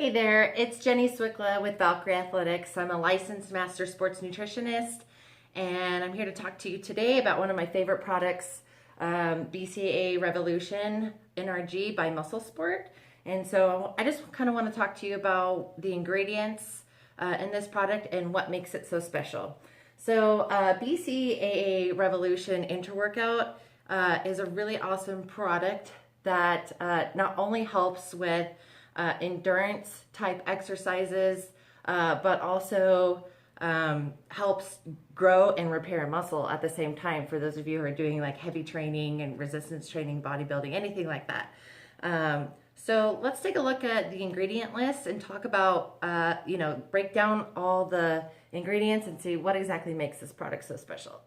Hey there, it's Jenny Swickla with Valkyrie Athletics. I'm a licensed master sports nutritionist, and I'm here to talk to you today about one of my favorite products, BCAA Revolution NRG by Muscle Sport. And so I just kind of want to talk to you about the ingredients in this product and what makes it so special. So BCAA Revolution Intra-Workout is a really awesome product that not only helps with endurance type exercises, but also helps grow and repair muscle at the same time for those of you who are doing like heavy training and resistance training, bodybuilding, anything like that. So let's take a look at the ingredient list and talk about, break down all the ingredients and see what exactly makes this product so special.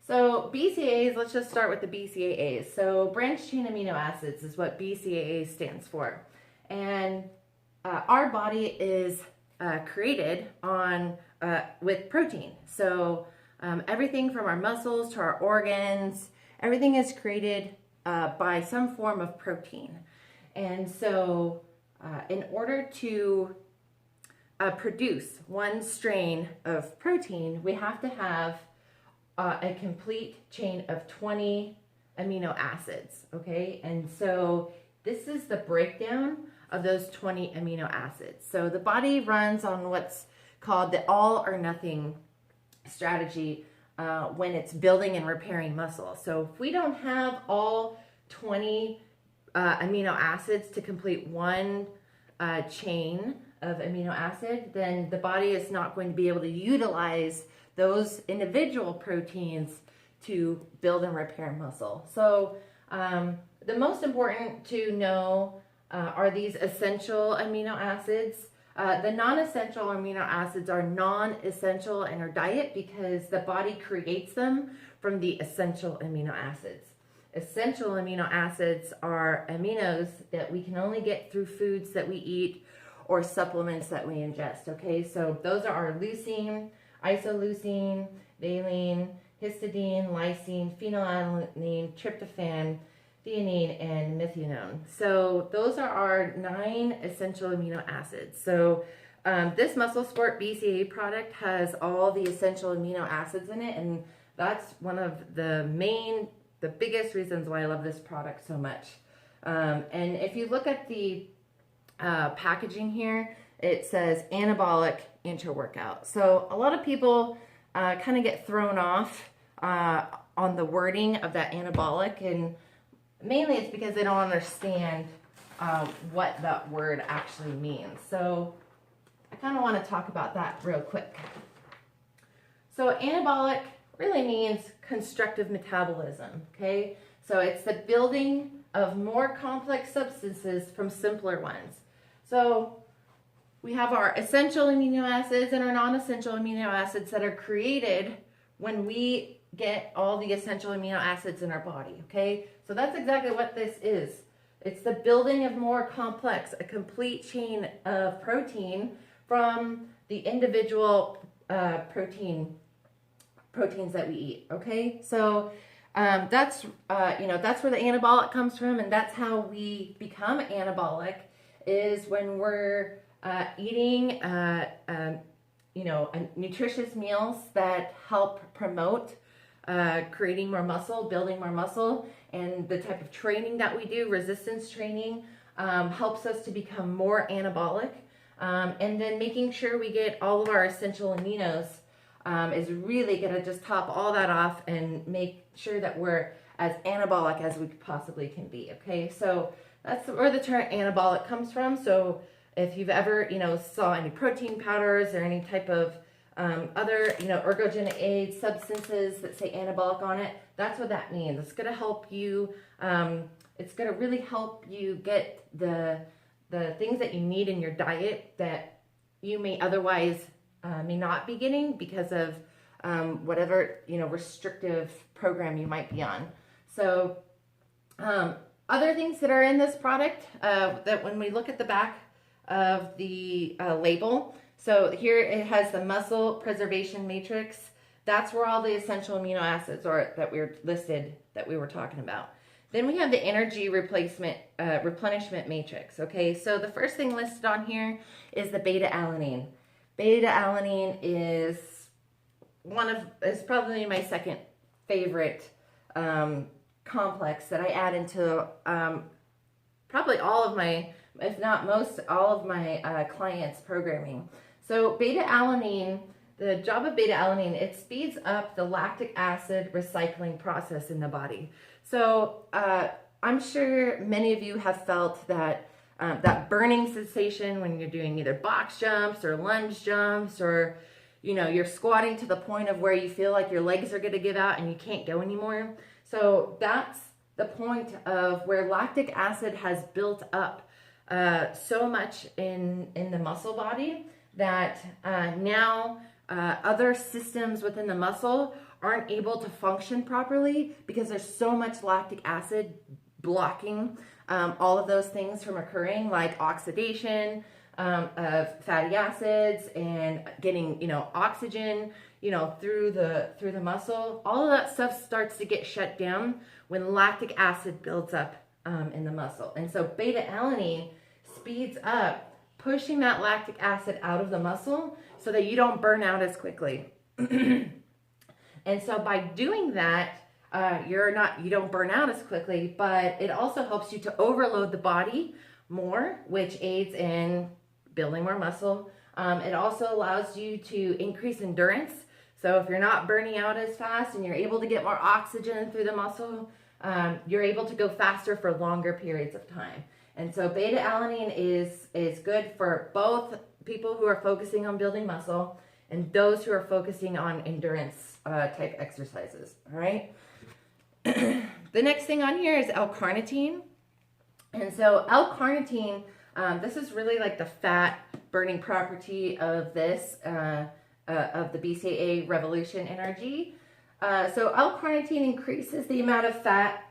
So BCAAs, let's just start with the BCAAs. So branched chain amino acids is what BCAA stands for. And our body is created with protein. So everything from our muscles to our organs, everything is created by some form of protein. And so in order to produce one strain of protein, we have to have a complete chain of 20 amino acids, okay? And so this is the breakdown of those 20 amino acids. So the body runs on what's called the all or nothing strategy when it's building and repairing muscle. So if we don't have all 20 amino acids to complete one chain of amino acid, then the body is not going to be able to utilize those individual proteins to build and repair muscle. So the most important to know are these essential amino acids. The non-essential amino acids are non-essential in our diet because the body creates them from the essential amino acids. Essential amino acids are aminos that we can only get through foods that we eat or supplements that we ingest, okay? So those are our leucine, isoleucine, valine, histidine, lysine, phenylalanine, tryptophan, theanine, and methionine. So those are our 9 essential amino acids. So this Muscle Sport BCAA product has all the essential amino acids in it, and that's one of the biggest reasons why I love this product so much. And if you look at the packaging here, it says anabolic intra-workout. So a lot of people kind of get thrown off on the wording of that anabolic, and mainly it's because they don't understand what that word actually means. So I kind of want to talk about that real quick. So anabolic really means constructive metabolism, okay? So it's the building of more complex substances from simpler ones. So we have our essential amino acids and our non-essential amino acids that are created when we get all the essential amino acids in our body, okay? So that's exactly what this is. It's the building of more complex, a complete chain of protein from the individual proteins that we eat, okay? So that's where the anabolic comes from, and that's how we become anabolic, is when we're eating nutritious meals that help promote creating more muscle, building more muscle, and the type of training that we do, resistance training, helps us to become more anabolic. And then making sure we get all of our essential aminos is really going to just top all that off and make sure that we're as anabolic as we possibly can be, okay? So that's where the term anabolic comes from. So if you've ever, saw any protein powders or any type of other, ergogenic aid substances that say anabolic on it, that's what that means. It's going to help you, it's going to really help you get the things that you need in your diet that you may otherwise may not be getting because of whatever, restrictive program you might be on. So other things that are in this product that when we look at the back of the label, so here it has the muscle preservation matrix. That's where all the essential amino acids are that we're listed that we were talking about. Then we have the NRG replenishment matrix. Okay, so the first thing listed on here is the beta alanine. Beta alanine is probably my second favorite complex that I add into probably all of my, if not most, all of my clients' programming. So beta alanine, the job of beta alanine, it speeds up the lactic acid recycling process in the body. So I'm sure many of you have felt that that burning sensation when you're doing either box jumps or lunge jumps, or you're squatting to the point of where you feel like your legs are going to give out and you can't go anymore. So that's the point of where lactic acid has built up so much in the muscle body that now other systems within the muscle aren't able to function properly because there's so much lactic acid blocking all of those things from occurring, like oxidation of fatty acids and getting oxygen through the muscle. All of that stuff starts to get shut down when lactic acid builds up in the muscle. And so beta alanine speeds up pushing that lactic acid out of the muscle so that you don't burn out as quickly. And so by doing that, you don't burn out as quickly, but it also helps you to overload the body more, which aids in building more muscle. It also allows you to increase endurance. So if you're not burning out as fast and you're able to get more oxygen through the muscle, you're able to go faster for longer periods of time. And so beta alanine is good for both people who are focusing on building muscle and those who are focusing on endurance type exercises. All right. The next thing on here is L-carnitine. And so L-carnitine, this is really like the fat burning property of this, of the BCAA Revolution NRG. So L-carnitine increases the amount of fat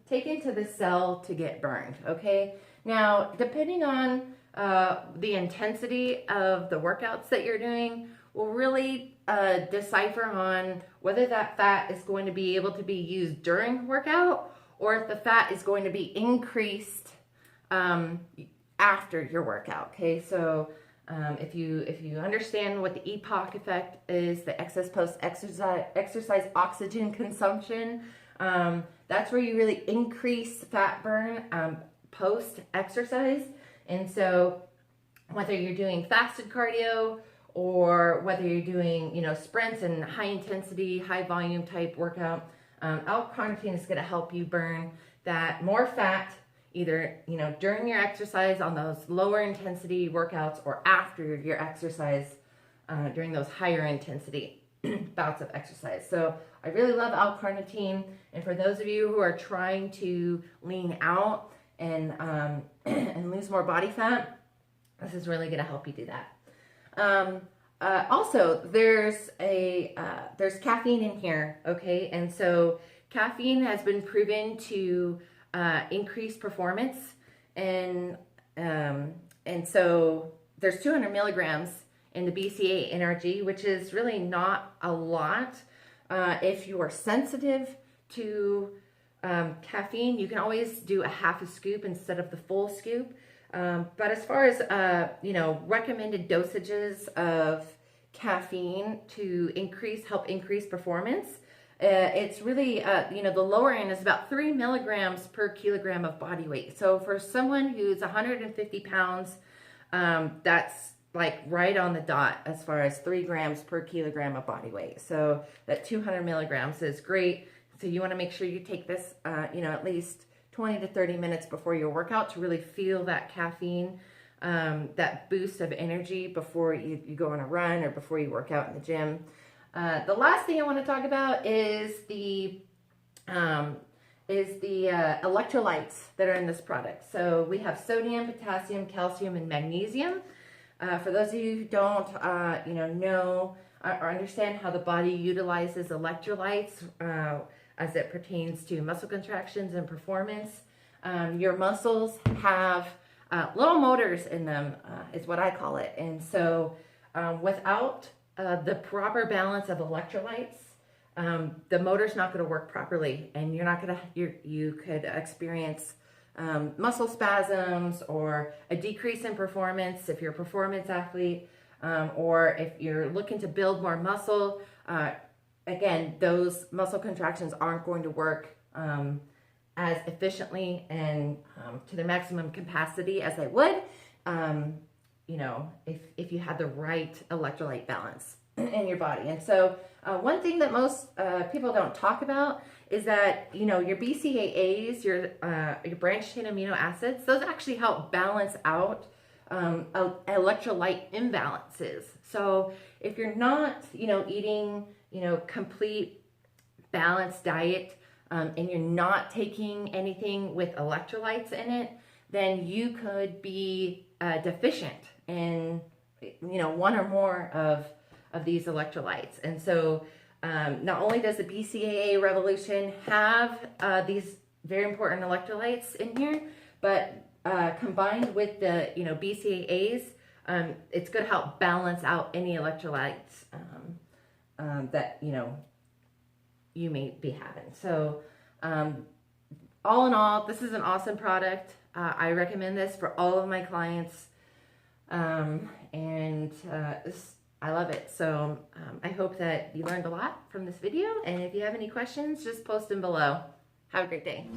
taken to the cell to get burned, okay? Now, depending on the intensity of the workouts that you're doing will really decipher on whether that fat is going to be able to be used during workout or if the fat is going to be increased after your workout, okay? So if you understand what the EPOC effect is, the excess post-exercise oxygen consumption, that's where you really increase fat burn post-exercise. And so whether you're doing fasted cardio or whether you're doing, sprints and high intensity, high volume type workout, L-carnitine is going to help you burn that more fat either, during your exercise on those lower intensity workouts or after your exercise during those higher intensity bouts of exercise. So I really love L-carnitine. And for those of you who are trying to lean out and lose more body fat, this is really going to help you do that. Also, there's caffeine in here, okay? And so caffeine has been proven to increase performance, and so there's 200 milligrams in the BCAA NRG, which is really not a lot. If you are sensitive to caffeine, you can always do a half a scoop instead of the full scoop. But as far as, recommended dosages of caffeine to help increase performance, it's really, the lower end is about 3 milligrams per kilogram of body weight. So for someone who's 150 pounds, that's like right on the dot as far as 3 grams per kilogram of body weight. So that 200 milligrams is great. So you want to make sure you take this, at least 20 to 30 minutes before your workout to really feel that caffeine, that boost of energy before you go on a run or before you work out in the gym. The last thing I want to talk about is the electrolytes that are in this product. So we have sodium, potassium, calcium, and magnesium. For those of you who don't, know or understand how the body utilizes electrolytes as it pertains to muscle contractions and performance, your muscles have little motors in them, is what I call it. And so without the proper balance of electrolytes, the motor's not going to work properly, and you're not going to, you could experience muscle spasms or a decrease in performance if you're a performance athlete, or if you're looking to build more muscle. Again, those muscle contractions aren't going to work as efficiently and to their maximum capacity as they would, you know, if you had the right electrolyte balance in your body. And so one thing that most people don't talk about is that, you know, your BCAAs, your branched chain amino acids, those actually help balance out electrolyte imbalances. So if you're not, you know, eating, you know, complete balanced diet, and you're not taking anything with electrolytes in it, then you could be deficient in, you know, one or more of these electrolytes. And so not only does the BCAA Revolution have these very important electrolytes in here, but combined with the, you know, BCAAs, it's going to help balance out any electrolytes that, you know, you may be having. So all in all, this is an awesome product. I recommend this for all of my clients, and I love it. So I hope that you learned a lot from this video, and if you have any questions, just post them below. Have a great day.